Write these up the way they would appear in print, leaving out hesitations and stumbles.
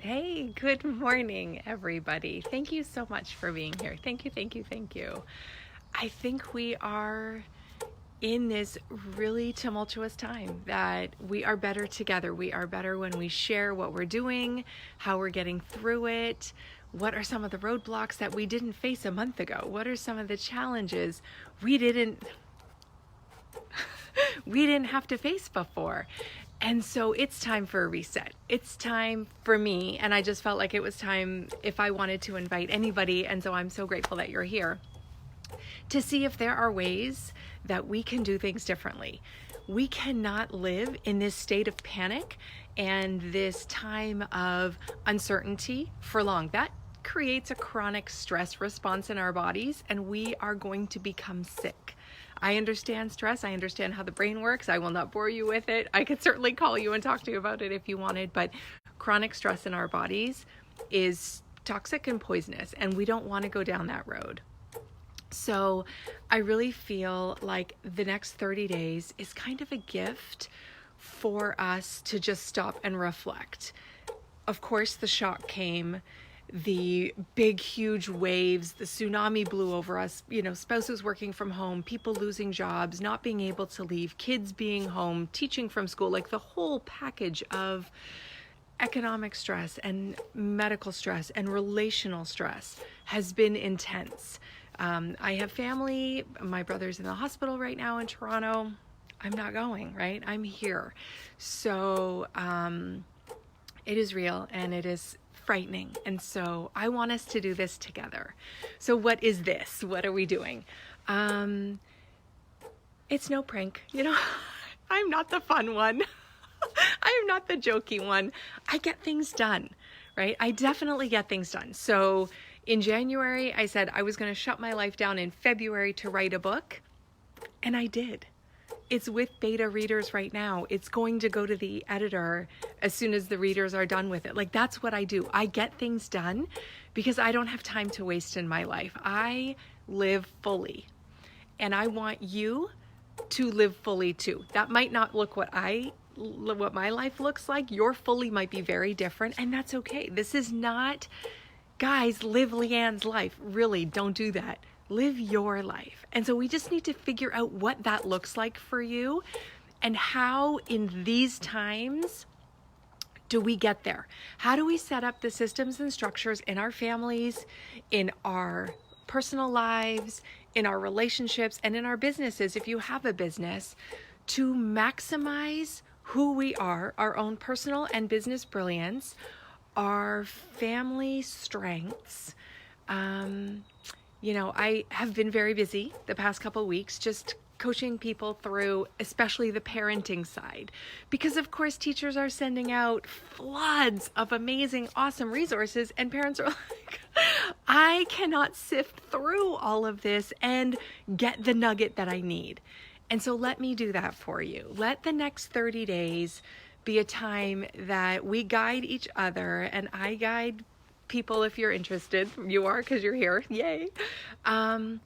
Hey, good morning, everybody. Thank you so much for being here. Thank you, thank you, thank you. I think we are in this really tumultuous time that we are better together. We are better when we share what we're doing, how we're getting through it. What are some of the roadblocks that we didn't face a month ago? What are some of the challenges we didn't have to face before? And so it's time for a reset. It's time for me. And I just felt like it was time if I wanted to invite anybody. And so I'm so grateful that you're here to see if there are ways that we can do things differently. We cannot live in this state of panic and this time of uncertainty for long. That creates a chronic stress response in our bodies, and we are going to become sick. I understand stress. I understand how the brain works. I will not bore you with it. I could certainly call you and talk to you about it if you wanted, but chronic stress in our bodies is toxic and poisonous, and we don't want to go down that road. So I really feel like the next 30 days is kind of a gift for us to just stop and reflect. Of course, the shock came, the big, huge waves, the tsunami blew over us, spouses working from home, people losing jobs, not being able to leave, kids being home, teaching from school, like the whole package of economic stress and medical stress and relational stress has been intense. I have family. My brother's in the hospital right now in Toronto. I'm not going, right? I'm here. So it is real and it is frightening. And so I want us to do this together. So what is this? What are we doing? It's no prank. I'm not the fun one. I am not the jokey one. I get things done, right? I definitely get things done. So in January, I said I was going to shut my life down in February to write a book, and I did. It's with beta readers right now. It's going to go to the editor as soon as the readers are done with it. Like, that's what I do. I get things done because I don't have time to waste in my life. I live fully, and I want you to live fully too. That might not look what my life looks like. Your fully might be very different, and that's okay. This is not, guys, live Leanne's life. Really, don't do that. Live your life. And so we just need to figure out what that looks like for you and how in these times do we get there? How do we set up the systems and structures in our families, in our personal lives, in our relationships, and in our businesses, if you have a business, to maximize who we are, our own personal and business brilliance, our family strengths. I have been very busy the past couple of weeks just coaching people through, especially the parenting side, because of course teachers are sending out floods of amazing, awesome resources, and parents are like, I cannot sift through all of this and get the nugget that I need. And so let me do that for you. Let the next 30 days be a time that we guide each other, and I guide people if you're interested. You are, because you're here. Yay. I'm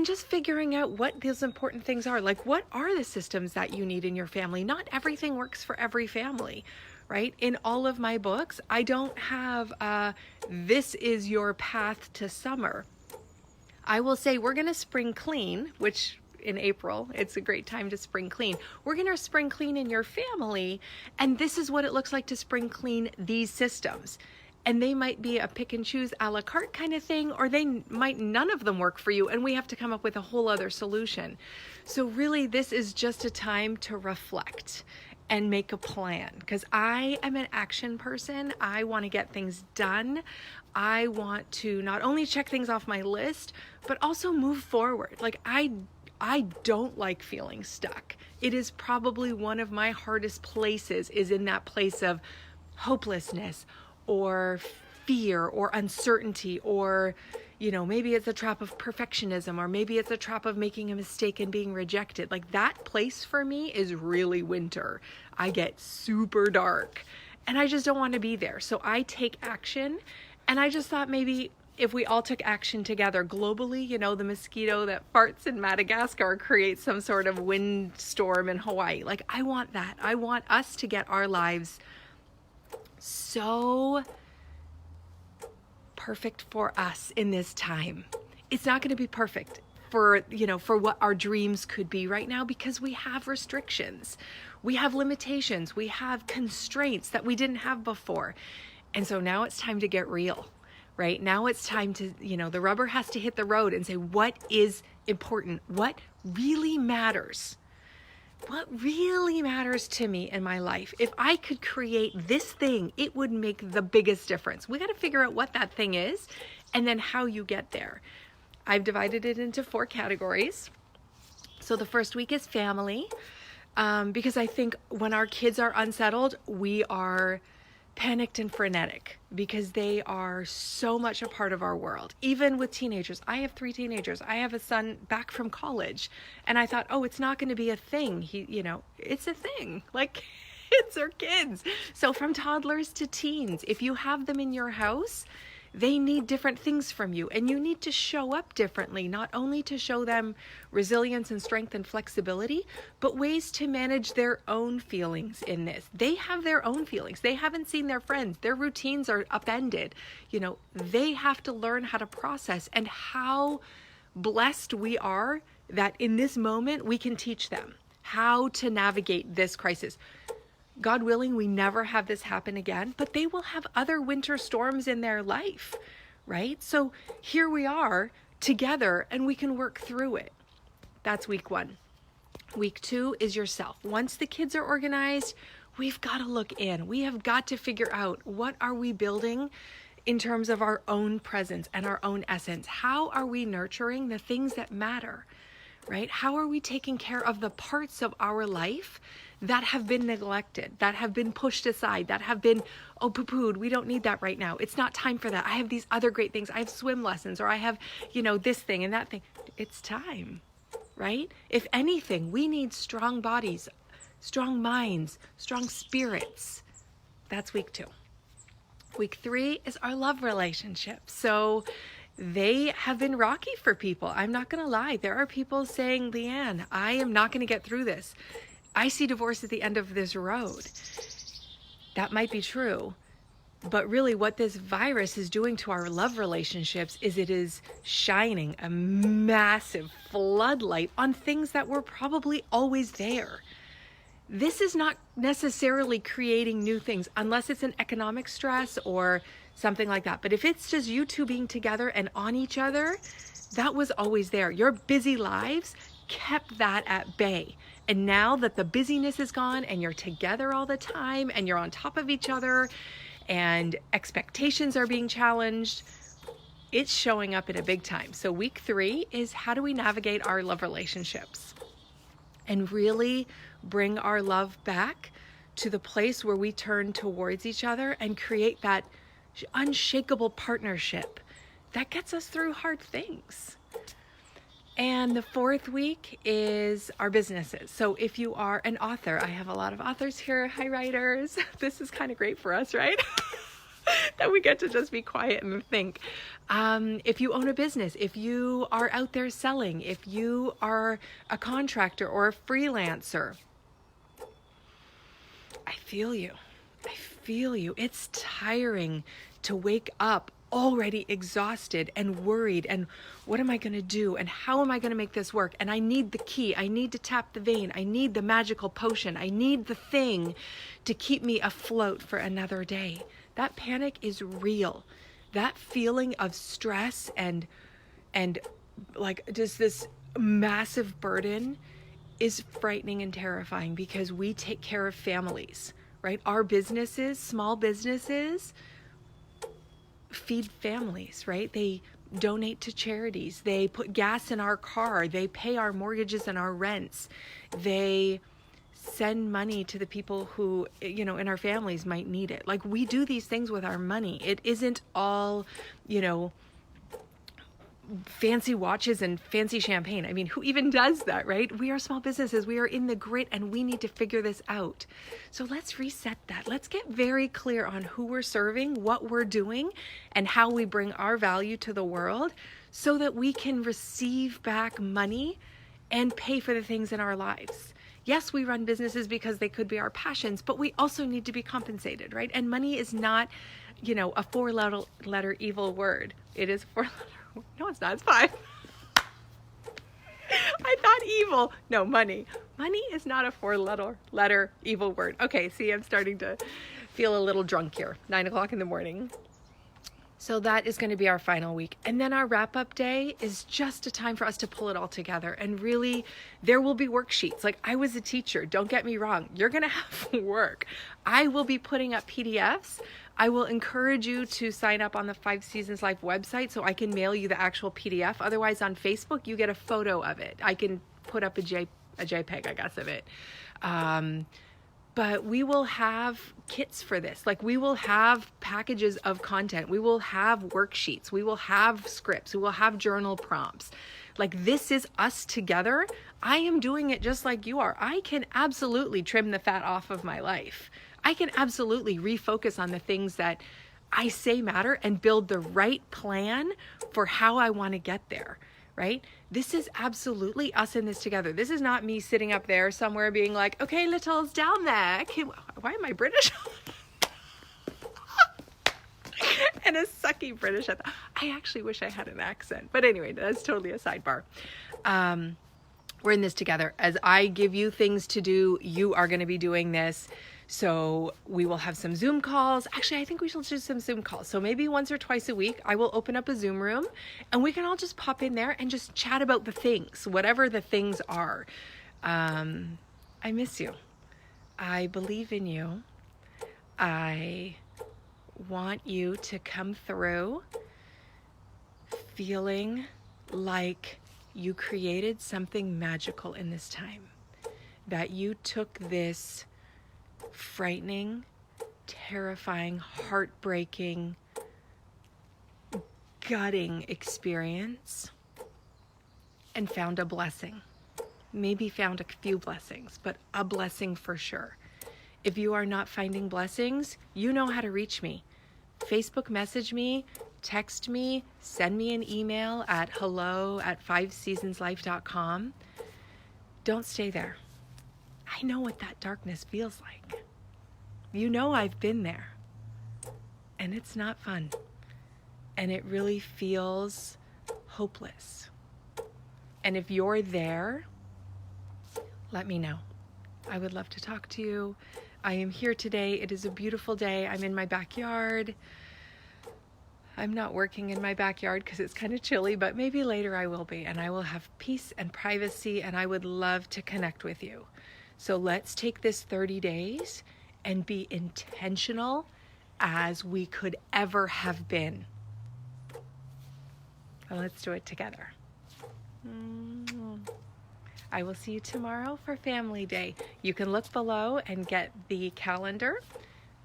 just figuring out what those important things are. Like, what are the systems that you need in your family? Not everything works for every family, right? In all of my books, I don't have this is your path to summer. I will say we're going to spring clean, which in April, it's a great time to spring clean. We're going to spring clean in your family, and this is what it looks like to spring clean these systems. And they might be a pick and choose a la carte kind of thing, or none of them work for you, and we have to come up with a whole other solution. So really, this is just a time to reflect and make a plan, because I am an action person. I want to get things done. I want to not only check things off my list, but also move forward. Like, I don't like feeling stuck. It is probably one of my hardest places, is in that place of hopelessness or fear or uncertainty, or maybe it's a trap of perfectionism, or maybe it's a trap of making a mistake and being rejected. Like, that place for me is really winter. I get super dark and I just don't want to be there. So I take action, and I just thought maybe if we all took action together globally, the mosquito that farts in Madagascar creates some sort of windstorm in Hawaii. I want that. I want us to get our lives so perfect for us in this time. It's not going to be perfect for, for what our dreams could be right now, because we have restrictions, we have limitations, we have constraints that we didn't have before. And so now it's time to get real, right? Now it's time to, the rubber has to hit the road and say, what is important? What really matters? What really matters to me in my life? If I could create this thing, it would make the biggest difference. We got to figure out what that thing is and then how you get there. I've divided it into 4 categories. So the first week is family, because I think when our kids are unsettled, we are panicked and frenetic because they are so much a part of our world. Even with teenagers, I have 3 teenagers. I have a son back from college, and I thought, oh, it's not going to be a thing. It's a thing. Like, kids are kids. So from toddlers to teens, if you have them in your house, they need different things from you, and you need to show up differently, not only to show them resilience and strength and flexibility, but ways to manage their own feelings in this. They have their own feelings. They haven't seen their friends. Their routines are upended. They have to learn how to process, and how blessed we are that in this moment we can teach them how to navigate this crisis. God willing, we never have this happen again, but they will have other winter storms in their life, right? So here we are together, and we can work through it. That's week 1. Week 2 is yourself. Once the kids are organized, we've got to look in. We have got to figure out, what are we building in terms of our own presence and our own essence? How are we nurturing the things that matter, right? How are we taking care of the parts of our life that have been neglected, that have been pushed aside, that have been, poo-pooed? We don't need that right now. It's not time for that. I have these other great things. I have swim lessons, or I have, this thing and that thing. It's time, right? If anything, we need strong bodies, strong minds, strong spirits. That's week 2. Week 3 is our love relationship. So they have been rocky for people. I'm not going to lie. There are people saying, Leanne, I am not going to get through this. I see divorce at the end of this road. That might be true. But really what this virus is doing to our love relationships is it is shining a massive floodlight on things that were probably always there. This is not necessarily creating new things unless it's an economic stress or something like that. But if it's just you two being together and on each other, that was always there. Your busy lives kept that at bay. And now that the busyness is gone and you're together all the time and you're on top of each other and expectations are being challenged, it's showing up in a big time. So week 3 is, how do we navigate our love relationships and really bring our love back to the place where we turn towards each other and create that unshakable partnership that gets us through hard things. And the 4th week is our businesses. So if you are an author, I have a lot of authors here. Hi, writers. This is kind of great for us, right? That we get to just be quiet and think. If you own a business, if you are out there selling, if you are a contractor or a freelancer, I feel you. I feel you. It's tiring to wake up already exhausted and worried, and what am I going to do, and how am I going to make this work, and I need the key, I need to tap the vein, I need the magical potion, I need the thing to keep me afloat for another day. That panic is real. That feeling of stress and like just this massive burden is frightening and terrifying, because we take care of families, right? Our businesses, small businesses, feed families, right? They donate to charities. They put gas in our car. They pay our mortgages and our rents. They send money to the people who, in our families might need it. Like, we do these things with our money. It isn't all, fancy watches and fancy champagne. I mean, who even does that, right? We are small businesses. We are in the grit, and we need to figure this out. So let's reset that. Let's get very clear on who we're serving, what we're doing, and how we bring our value to the world so that we can receive back money and pay for the things in our lives. Yes, we run businesses because they could be our passions, but we also need to be compensated, right? And money is not, a four-letter evil word. It is four-letter. No, it's not. It's five. I thought evil. No, money. Money is not a four-letter evil word. Okay, see, I'm starting to feel a little drunk here. 9 o'clock in the morning. So that is going to be our final week. And then our wrap-up day is just a time for us to pull it all together. And really, there will be worksheets. Like, I was a teacher. Don't get me wrong. You're going to have work. I will be putting up PDFs. I will encourage you to sign up on the 5 Seasons Life website so I can mail you the actual PDF. Otherwise, on Facebook, you get a photo of it. I can put up a JPEG, I guess, of it. But we will have kits for this. Like, we will have packages of content. We will have worksheets. We will have scripts. We will have journal prompts. Like, this is us together. I am doing it just like you are. I can absolutely trim the fat off of my life. I can absolutely refocus on the things that I say matter and build the right plan for how I want to get there. Right? This is absolutely us in this together. This is not me sitting up there somewhere being like, okay, littles down there. Why am I British? And a sucky British. I actually wish I had an accent. But anyway, that's totally a sidebar. We're in this together. As I give you things to do, you are going to be doing this. So we will have some Zoom calls. Actually, I think we should do some Zoom calls. So maybe once or twice a week, I will open up a Zoom room and we can all just pop in there and just chat about the things, whatever the things are. I miss you. I believe in you. I want you to come through feeling like you created something magical in this time, that you took this frightening, terrifying, heartbreaking, gutting experience and found a blessing. Maybe found a few blessings, but a blessing for sure. If you are not finding blessings, you know how to reach me. Facebook message me, text me, send me an email at hello@5seasonslife.com. Don't stay there. I know what that darkness feels like. You know I've been there. And it's not fun. And it really feels hopeless. And if you're there, let me know. I would love to talk to you. I am here today. It is a beautiful day. I'm in my backyard. I'm not working in my backyard because it's kind of chilly, but maybe later I will be. And I will have peace and privacy, and I would love to connect with you. So let's take this 30 days and be intentional as we could ever have been. And let's do it together. I will see you tomorrow for Family Day. You can look below and get the calendar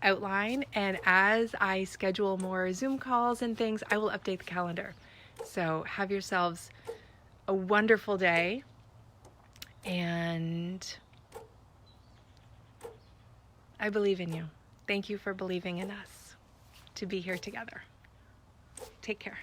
outline. And as I schedule more Zoom calls and things, I will update the calendar. So have yourselves a wonderful day. And I believe in you. Thank you for believing in us to be here together. Take care.